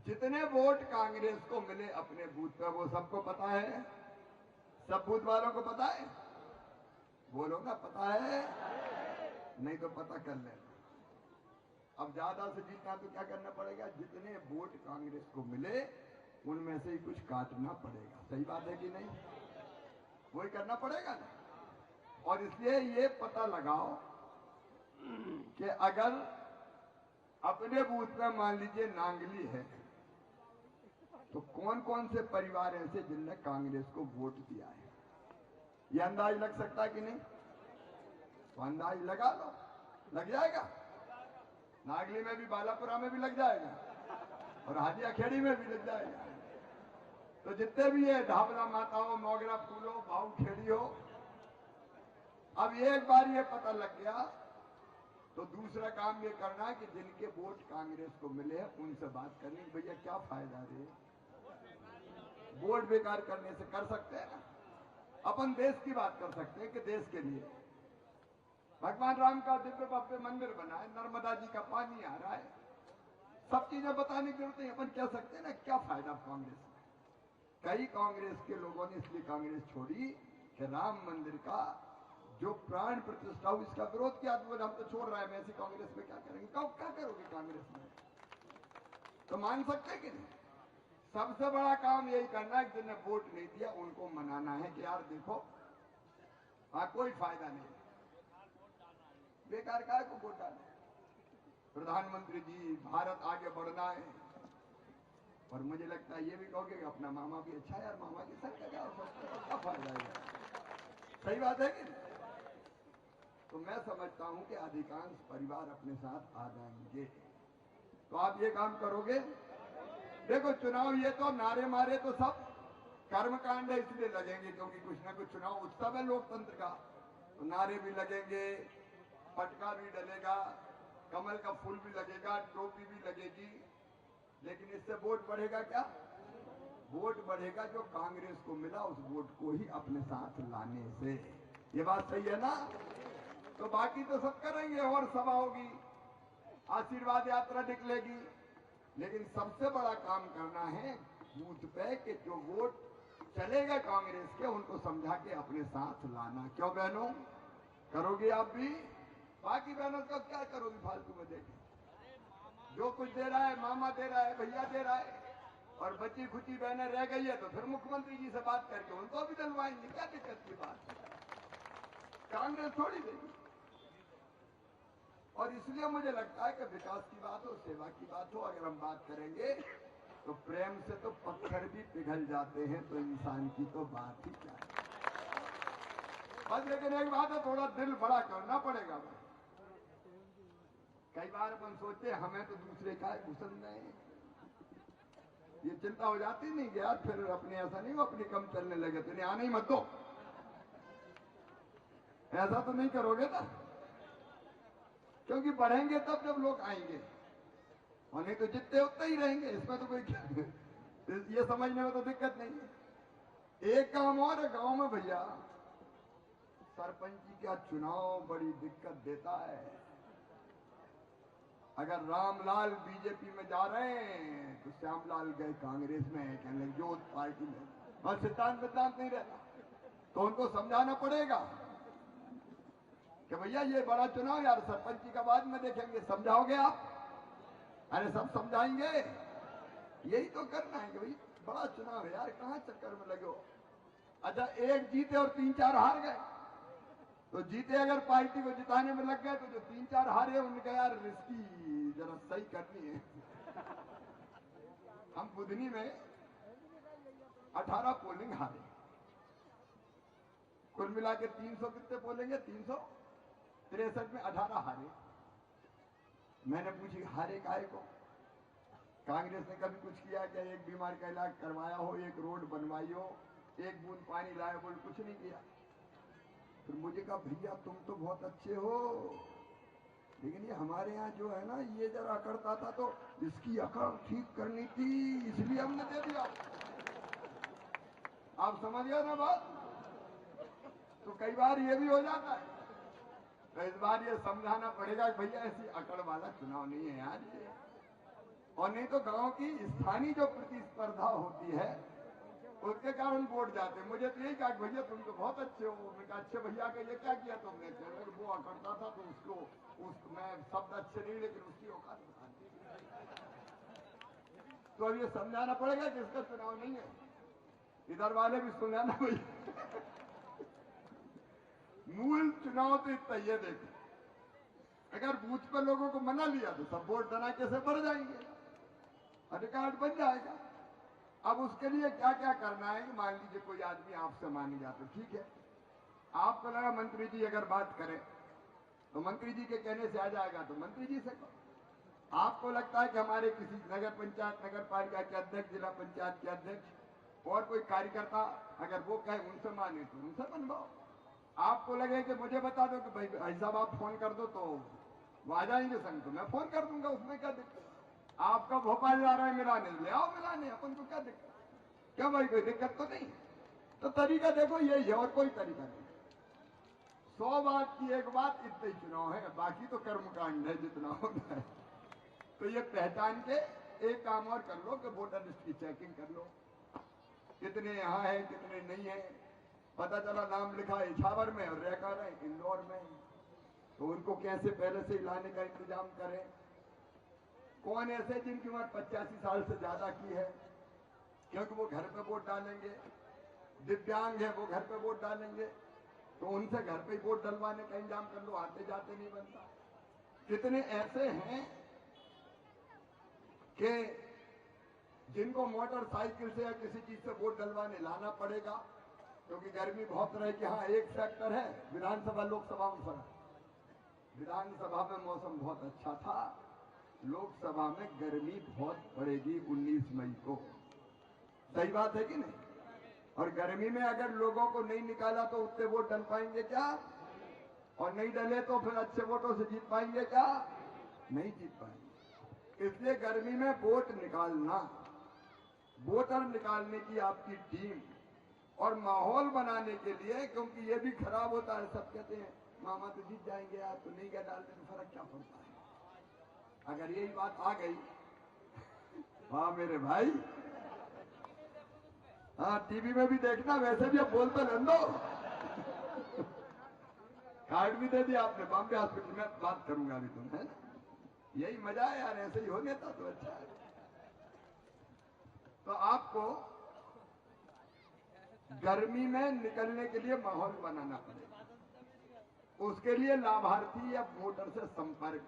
जितने वोट कांग्रेस को मिले अपने बूथ पे वो सबको पता है? सब बूथ वालों को पता है? बोलो ना, पता है? नहीं तो पता कर लेना। अब ज्यादा से जीतना तो क्या करना पड़ेगा? जितने वोट कांग्रेस को मिले उनमें से ही कुछ काटना पड़ेगा। सही बात है कि नहीं? वही करना पड़ेगा ना। और इसलिए ये पता लगाओ कि अगर अपने बूथ में मान लीजिए नांगली है, तो कौन कौन से परिवार ऐसे जिनने कांग्रेस को वोट दिया है, ये अंदाज लग सकता है कि नहीं? तो अंदाज लगा लो, लग जाएगा। नागली में भी, बालापुरा में भी लग जाएगा, और हाजिया खेड़ी में भी लग जाएगा। तो जितने भी है, ढाबला माता हो, मोगरा फूल हो, भाऊ खेड़ी हो, अब एक बार ये पता लग गया तो दूसरा काम ये करना है कि जिनके वोट कांग्रेस को मिले हैं उनसे बात करनी, भैया क्या फायदा रे, वोट बेकार करने से। कर सकते हैं ना, अपन देश की बात कर सकते हैं कि देश के लिए भगवान राम का दिव्य भव्य मंदिर बना है, नर्मदा जी का पानी आ रहा है, सब चीजें बताने की जरूरत नहीं। अपन कह सकते हैं ना क्या फायदा कांग्रेस में। कई कांग्रेस के लोगों ने इसलिए कांग्रेस छोड़ी कि राम मंदिर का जो प्राण प्रतिष्ठा हुई इसका विरोध किया। तो हम तो छोड़ रहे हैं, ऐसी कांग्रेस में क्या करेंगे? क्या करोगे कांग्रेस में? तो मान सकते हैं कि नहीं? सबसे बड़ा काम यही करना है कि जिन्हें वोट नहीं दिया उनको मनाना है कि यार देखो, कोई फायदा नहीं, बेकार का को वोट डाले। प्रधानमंत्री जी, भारत आगे बढ़ना है। और मुझे लगता है ये भी कहोगे कि अपना मामा भी अच्छा है यार, मामा के साथ क्या फायदा है? सही बात है कि नहीं? तो मैं समझता हूं कि अधिकांश परिवार अपने साथ आ जाएंगे। तो आप ये काम करोगे? देखो चुनाव ये तो नारे मारे तो सब कर्मकांड है, इसलिए लगेंगे क्योंकि कुछ ना कुछ चुनाव उत्सव है लोकतंत्र का। तो नारे भी लगेंगे, पटका भी डलेगा, कमल का फूल भी लगेगा, टोपी भी लगेगी, लेकिन इससे वोट बढ़ेगा क्या? वोट बढ़ेगा जो कांग्रेस को मिला उस वोट को ही अपने साथ लाने से। ये बात सही है ना? तो बाकी तो सब करेंगे, और सभा होगी, आशीर्वाद यात्रा निकलेगी, लेकिन सबसे बड़ा काम करना है बूथ पे कि जो वोट चलेगा कांग्रेस के उनको समझा के अपने साथ लाना। क्यों बहनों, करोगे आप भी? बाकी बहनों का क्या करोगी फालतू में? देखे जो कुछ दे रहा है, मामा दे रहा है, भैया दे रहा है, और बच्ची खुची बहनें रह गई है तो फिर मुख्यमंत्री जी से बात करके उनको भी डलवाएंगे। क्या दिक्कत की बात है? कांग्रेस थोड़ी देगी। और इसलिए मुझे लगता है कि विकास की बात हो, सेवा की बात हो, अगर हम बात करेंगे तो प्रेम से तो पत्थर भी पिघल जाते हैं, तो इंसान की तो बात ही क्या है। बस लेकिन एक बात है, थोड़ा दिल बड़ा करना पड़ेगा। कई बार अपन सोचते हमें तो दूसरे का पसंद नहीं, ये चिंता हो जाती नहीं कि यार फिर अपने ऐसा नहीं हो अपनी कम चलने लगे तो आने ही मत दो, ऐसा तो नहीं करोगे ना? क्योंकि बढ़ेंगे तब जब लोग आएंगे, और नहीं तो जितने उतने ही रहेंगे। इसमें तो कोई ये समझने में तो दिक्कत नहीं है। एक काम और है गांव में भैया, सरपंची का चुनाव बड़ी दिक्कत देता है। अगर रामलाल बीजेपी में जा रहे हैं तो श्यामलाल गए कांग्रेस में, कहने लगे जो पार्टी में, और सिद्धांत नहीं रहता, तो उनको समझाना पड़ेगा कि भैया ये बड़ा चुनाव यार सरपंच जी का बाद में देखेंगे, समझाओगे आप? अरे सब समझाएंगे, यही तो करना है कि भाई बड़ा चुनाव है यार, कहाँ चक्कर में लगे हो। अच्छा एक जीते और 3-4 हार गए, तो जीते अगर पार्टी को जिताने में लग गए, तो जो 3-4 हारे उनका यार रिस्की जरा सही करनी है। हम बुधनी में 18 पोलिंग हारे, कुल मिला के 300 कितने बोलेंगे, 363 में 18 हारे। मैंने पूछी हारे काहे को? कांग्रेस ने कभी कुछ किया क्या? एक बीमार का इलाज करवाया हो, एक रोड बनवाई हो, एक बूंद पानी लाया, बोल कुछ नहीं किया। फिर मुझे कहा भैया तुम तो बहुत अच्छे हो, लेकिन ये हमारे यहाँ जो है ना ये जरा अकड़ता था, तो इसकी अकड़ ठीक करनी थी, इसलिए हमने दे दिया। आप समझ गए ना बात? तो कई बार ये भी हो जाता है, तो इस बार ये समझाना पड़ेगा कि भैया ऐसी अकड़ वाला चुनाव नहीं है यार ये। और नहीं तो गांव की स्थानीय जो प्रतिस्पर्धा होती है उसके कारण वोट जाते। मुझे तो यही कहा कि भैया तुम तो बहुत अच्छे हो। मैंने कहा अच्छे भैया का ये क्या किया तुमने? वो अकड़ता था तो उसको मैं शब्द अच्छे नहीं, लेकिन उसकी औकात बता दी। तो अब ये समझाना पड़ेगा कि इसका चुनाव नहीं है। इधर वाले भी समझाना भैया मूल चुनाव तो इतना ये देखो, अगर बूथ पर लोगों को मना लिया तो सब वोट धनाके से बढ़ जाएंगे, अधिकार बन जाएगा। अब उसके लिए क्या क्या करना है कि मान लीजिए कोई आदमी आपसे मान लिया तो ठीक है, आपको लगा मंत्री जी अगर बात करें तो मंत्री जी के कहने से आ जाएगा, तो मंत्री जी से कहो। आपको लगता है कि हमारे किसी नगर पंचायत, नगर पालिका के अध्यक्ष, जिला पंचायत के अध्यक्ष और कोई कार्यकर्ता अगर वो कहे उनसे माने तो उनसे बनवाओ। आपको लगे कि मुझे बता दो कि भाई साहब आप फोन कर दो तो वो आ जाएंगे संग, तो मैं फोन कर दूंगा, उसमें क्या दिक्कत? आपका भोपाल जा रहा है मिलाने, ले आओ मिलाने, अपन को क्या दिक्कत? क्या भाई कोई दिक्कत तो नहीं? तो तरीका देखो यही है और कोई तरीका नहीं। 100 बात की एक बात, इतने चुनाव है, बाकी तो कर्मकांड है जितना होता है। तो ये पहचान के एक काम और कर लो कि वोटर लिस्ट की चेकिंग कर लो, कितने यहाँ है कितने नहीं है। पता चला नाम लिखा इछावर में और रहकर है इंदौर में, तो उनको कैसे पहले से लाने का इंतजाम करें। कौन ऐसे जिनकी उम्र 85 साल से ज्यादा की है, क्योंकि वो घर पे वोट डालेंगे, दिव्यांग है वो घर पे वोट डालेंगे, तो उनसे घर पे वोट डलवाने का इंतजाम कर लो, आते जाते नहीं बनता। कितने ऐसे हैं कि जिनको मोटरसाइकिल से या किसी चीज से वोट डलवाने लाना पड़ेगा, क्योंकि गर्मी बहुत रहे कि हाँ एक फैक्टर है, विधानसभा लोकसभा में फर्क। विधानसभा में मौसम बहुत अच्छा था, लोकसभा में गर्मी बहुत पड़ेगी 19 मई को। सही बात है कि नहीं? और गर्मी में अगर लोगों को नहीं निकाला तो उतने वोट डल पाएंगे क्या? और नहीं डले तो फिर अच्छे वोटों से जीत पाएंगे क्या? नहीं जीत पाएंगे। इसलिए गर्मी में वोट निकालना, वोटर निकालने की आपकी टीम और माहौल बनाने के लिए, क्योंकि ये भी खराब होता है, सब कहते हैं मामा तो जीत जाएंगे यार, तो नहीं क्या डालने में फर्क क्या पड़ता है। अगर यही बात आ गई, हाँ मेरे भाई, हाँ टीवी में भी देखना, वैसे भी अब बोलते रहने दो। कार्ड भी दे दिया आपने बॉम्बे हॉस्पिटल में, बात करूंगा अभी तुम, है यही मजा है यार, ऐसे ही हो लेता तो अच्छा है। तो आपको गर्मी में निकलने के लिए माहौल बनाना पड़ेगा। उसके लिए लाभार्थी या वोटर से संपर्क,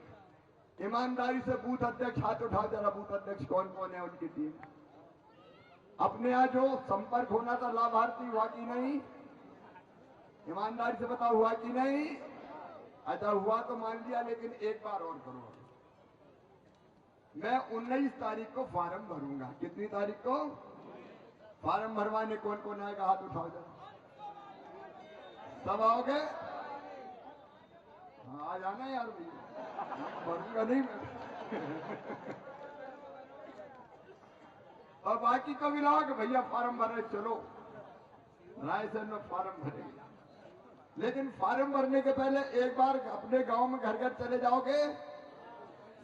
ईमानदारी से बूथ अध्यक्ष हाथ उठाओ जरा, बूथ अध्यक्ष कौन कौन है उनकी टीम। अपने यहाँ जो संपर्क होना था लाभार्थी हुआ कि नहीं? ईमानदारी से बताओ हुआ कि नहीं? अच्छा हुआ तो मान लिया, लेकिन एक बार और करो। मैं 19 तारीख को फार्म भरूंगा। कितनी तारीख को फार्म भरवाने? कौन कौन आएगा हाथ उठाओ जरा, सब आओगे? हाँ आ जाना यार भैया, भरूंगा नहीं मैं। और बाकी को भी लाओ कि भैया फार्म भरे, चलो रायसेन में फार्म भरेंगे। लेकिन फार्म भरने के पहले एक बार अपने गांव में घर घर चले जाओगे?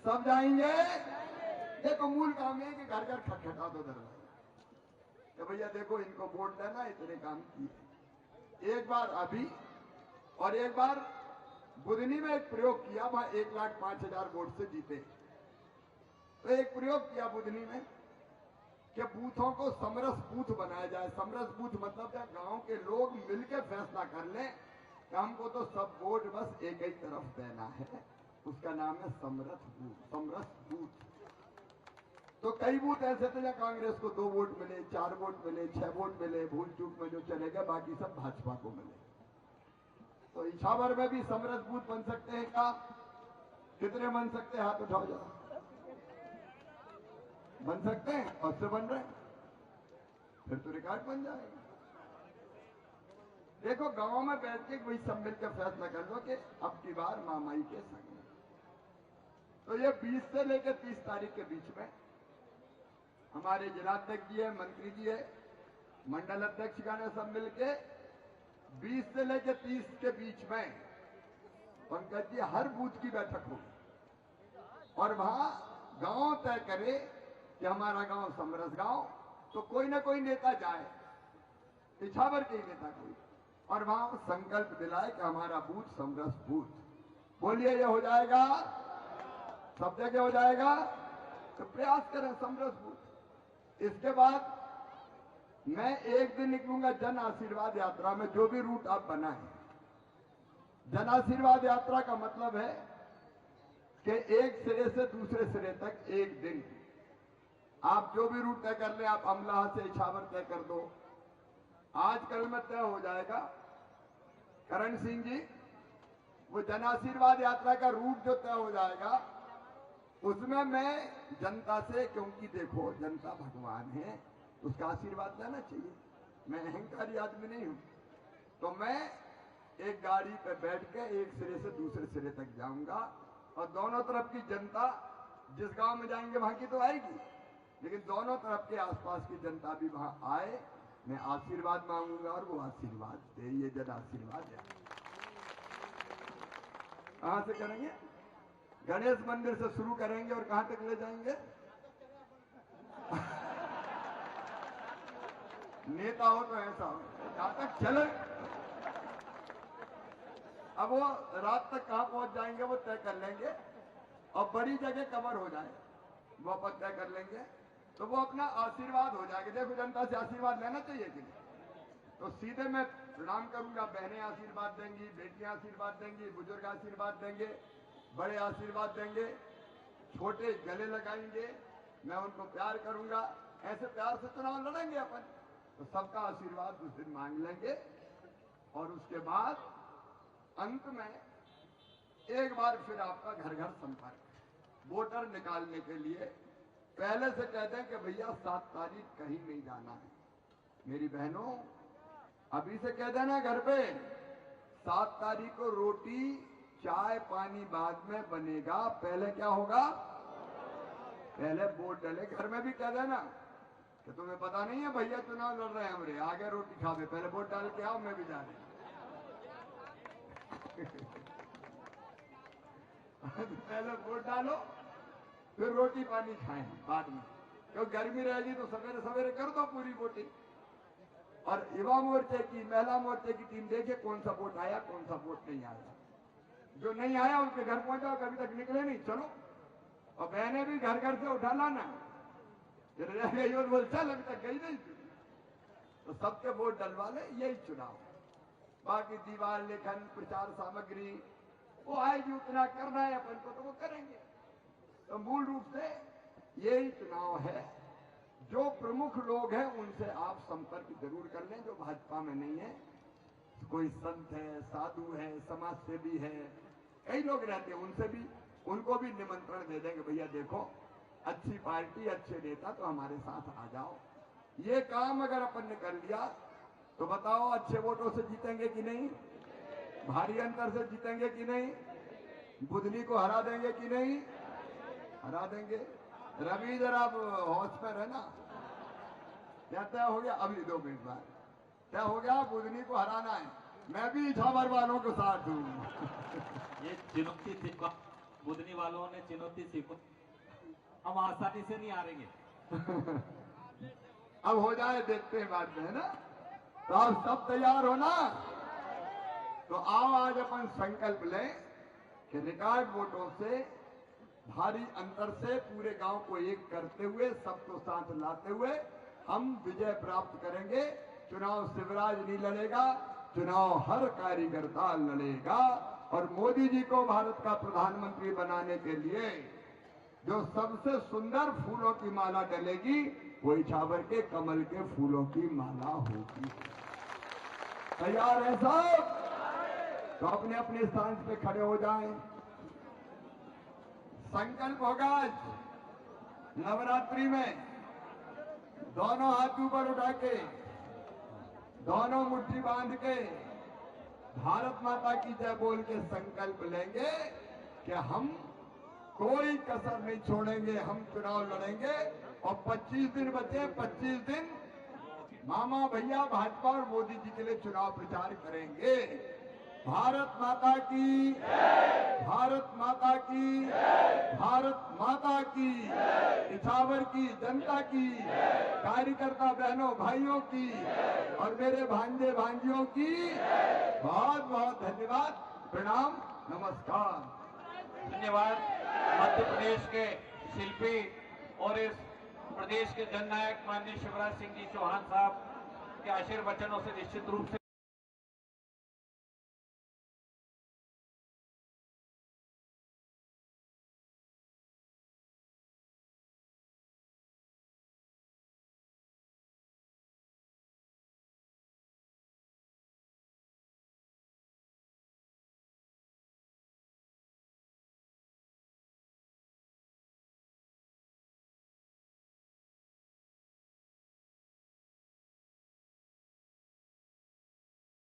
सब जाएंगे? देखो मूल काम है कि घर घर खटखटा दो दरवाजा कि भैया देखो इनको वोट देना, इतने काम किए। एक बार अभी और एक बार बुधनी में एक प्रयोग किया, वहां 1,05,000 वोट से जीते। तो एक प्रयोग किया बुधनी में कि बूथों को समरस बूथ बनाया जाए। समरस बूथ मतलब क्या, गांव के लोग मिलकर फैसला कर लें कि हमको तो सब वोट बस एक ही तरफ देना है, उसका नाम है समरस बूथ। समरस बूथ। तो कई बूथ ऐसे थे जहां कांग्रेस को 2 वोट मिले, 4 वोट मिले, 6 वोट मिले, भूल चूक में जो चले गए, बाकी सब भाजपा को मिले। तो इछावर में भी समरस बूथ बन सकते हैं क्या? कितने बन सकते हैं? हाथ उठाओ जरा। बन सकते हैं? और से बन रहे हैं, फिर तो रिकॉर्ड बन जाएगा। देखो गांव में बैठ के वही सब मिलकर फैसला कर लो कि अब की बार मामाई के संग में। तो ये 20 से लेकर 30 तारीख के बीच में हमारे जिलाध्यक्ष जी है, मंत्री जी है, मंडल अध्यक्ष का ने सब मिलके 20 से लेकर 30 के बीच में पंकज जी हर बूथ की बैठक होगी और वहां गांव तय करे कि हमारा गांव समरस गांव, तो कोई ना कोई नेता जाए, इछावर के नेता कोई, और वहां संकल्प दिलाए कि हमारा बूथ समरस बूथ। बोलिए ये हो जाएगा? सब जगह हो जाएगा? तो प्रयास करें समरस बूथ। इसके बाद मैं एक दिन निकलूंगा जन आशीर्वाद यात्रा में, जो भी रूट आप बनाएं। जन आशीर्वाद यात्रा का मतलब है कि एक सिरे से दूसरे सिरे तक एक दिन आप जो भी रूट तय कर ले, आप अमलाह से इछावर तय कर दो, आज कल में तय हो जाएगा। करण सिंह जी, वो जन आशीर्वाद यात्रा का रूट जो तय हो जाएगा उसमें मैं जनता से, क्योंकि देखो जनता भगवान है, उसका आशीर्वाद लेना चाहिए। मैं अहंकारी आदमी नहीं हूं, तो मैं एक गाड़ी पे बैठ के एक सिरे से दूसरे सिरे तक जाऊंगा और दोनों तरफ की जनता, जिस गांव में जाएंगे वहां की तो आएगी, लेकिन दोनों तरफ के आसपास की जनता भी वहां आए। मैं आशीर्वाद मांगूंगा और वो आशीर्वाद दे। ये जन आशीर्वाद है। कहां से करेंगे? गणेश मंदिर से शुरू करेंगे और कहां तक ले जाएंगे? नेता हो तो ऐसा हो, जहां तक चले। अब वो रात तक कहां पहुंच जाएंगे वो तय कर लेंगे और बड़ी जगह कवर हो जाए वो अपन तय कर लेंगे, तो वो अपना आशीर्वाद हो जाएगा। देखो जनता से आशीर्वाद लेना चाहिए कि नहीं? तो सीधे मैं प्रणाम करूंगा, बहनें आशीर्वाद देंगी, बेटियां आशीर्वाद देंगी, बुजुर्ग आशीर्वाद देंगे, बड़े आशीर्वाद देंगे, छोटे गले लगाएंगे, मैं उनको प्यार करूंगा। ऐसे प्यार से चुनाव लड़ेंगे अपन, तो सबका आशीर्वाद उस दिन मांग लेंगे और उसके बाद अंत में एक बार फिर आपका घर घर संपर्क, वोटर निकालने के लिए पहले से कह दें कि भैया 7 तारीख कहीं नहीं जाना है। मेरी बहनों, अभी से कह देना घर पे 7 तारीख को रोटी चाय पानी बाद में बनेगा, पहले क्या होगा? पहले वोट डले। घर में भी कह देना कि तुम्हें पता नहीं है भैया चुनाव लड़ रहे हैं हमारे, आगे रोटी खावे, पहले वोट डाल के आओ, मैं भी जा रही पहले वोट डालो, फिर रोटी पानी खाएं बाद में, क्योंकि गर्मी रहेगी तो सवेरे सवेरे कर दो पूरी वोटिंग। और युवा मोर्चे की, महिला मोर्चे की टीम देखे कौन सा वोट आया, कौन सा वोट नहीं आया। जो नहीं आया उसके घर पहुंचाओ, कभी तक निकले नहीं, चलो। और बहनें भी घर घर से उठा लाना, बोल चल अभी तक गई नहीं, तो सबके वोट डलवा ले, यही चुनाव। बाकी दीवार लेखन, प्रचार सामग्री वो आएगी, उतना करना है अपन को तो वो करेंगे। तो मूल रूप से यही चुनाव है। जो प्रमुख लोग हैं उनसे आप संपर्क जरूर कर लें, जो भाजपा में नहीं है। कोई संत है, साधु है, समाज सेवी है, कई लोग रहते हैं, उनसे भी, उनको भी निमंत्रण दे देंगे, भैया देखो अच्छी पार्टी, अच्छे नेता, तो हमारे साथ आ जाओ। ये काम अगर अपन ने कर लिया तो बताओ अच्छे वोटों से जीतेंगे कि नहीं? भारी अंतर से जीतेंगे कि नहीं? बुधनी को हरा देंगे कि नहीं? हरा देंगे। रवि जरा होश में रहना। क्या तय हो गया? अभी 2 मिनट बाद तय हो गया, बुधनी को हराना है। मैं भी इछावर वालों के साथ हूँ। ये चुनौती थी, बुधनी वालों ने चुनौती सीखो, हम आसानी से नहीं हारेंगे। अब हो जाए, देखते हैं बाद में, है ना? तो आप सब तैयार हो ना? तो आओ आज अपन संकल्प लें कि रिकॉर्ड वोटों से, भारी अंतर से पूरे गांव को एक करते हुए, सबको साथ लाते हुए हम विजय प्राप्त करेंगे। चुनाव शिवराज नहीं लड़ेगा, चुनाव हर कार्यकर्ता लड़ेगा। और मोदी जी को भारत का प्रधानमंत्री बनाने के लिए जो सबसे सुंदर फूलों की माला डलेगी वो इछावर के कमल के फूलों की माला होगी। तैयार है सब? तो अपने अपने स्थान पे खड़े हो जाएं। संकल्प होगा आज नवरात्रि में दोनों हाथ ऊपर उठा के, दोनों मुट्ठी बांध के भारत माता की जय बोल के संकल्प लेंगे कि हम कोई कसर नहीं छोड़ेंगे, हम चुनाव लड़ेंगे। और 25 दिन बचे, 25 दिन मामा भैया भाजपा और मोदी जी के लिए चुनाव प्रचार करेंगे। भारत माता की, भारत माता की, भारत माता की, इछावर की जनता की, कार्यकर्ता बहनों भाइयों की और मेरे भांजे भांजियों की बहुत बहुत धन्यवाद, प्रणाम, नमस्कार। धन्यवाद। मध्य प्रदेश के शिल्पी और इस प्रदेश के जननायक माननीय शिवराज सिंह जी चौहान साहब के आशीर्वचनों से निश्चित रूप से